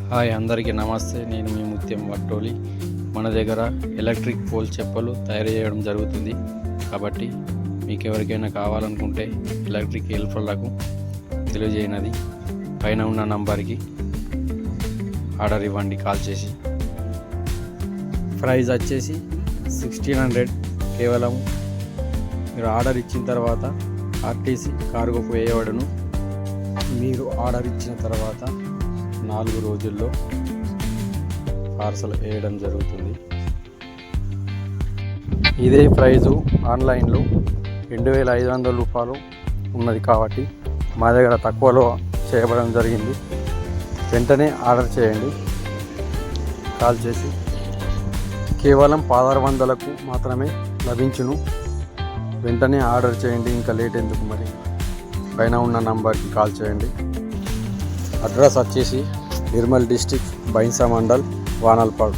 Hi అందరికీ నమస్తే. నేను మీ ముత్యం వట్టోలి. మన దగ్గర ఎలక్ట్రిక్ పోల్ చెప్పలు తయారు చేయడం జరుగుతుంది. కాబట్టి మీకు ఎవరికైనా కావాలనుకుంటే ఎలక్ట్రిక్ హెల్పర్లకు తెలియజేయనది పైన ఉన్న నంబర్కి ఆర్డర్ ఇవ్వండి కాల్ చేసి. ప్రైస్ వచ్చేసి 1600 కేవలం. మీరు ఆర్డర్ ఇచ్చిన తర్వాత ఆర్టీసీ కార్గో వేయబడును. మీరు ఆర్డర్ ఇచ్చిన తర్వాత 4 రోజుల్లో పార్సల్ వేయడం జరుగుతుంది. ఇదే ప్రైజు ఆన్లైన్లో 2500 రూపాయలు ఉన్నది కాబట్టి మా దగ్గర తక్కువలో చేయబడడం జరిగింది. వెంటనే ఆర్డర్ చేయండి కాల్ చేసి. కేవలం 1600కు మాత్రమే లభించును. వెంటనే ఆర్డర్ చేయండి. ఇంకా లేట్ ఎందుకు మరి? పైన ఉన్న నంబర్కి కాల్ చేయండి. అడ్రస్ వచ్చేసి నిర్మల్ డిస్టిక్ బైన్సా మండల్ వానల్పాడు.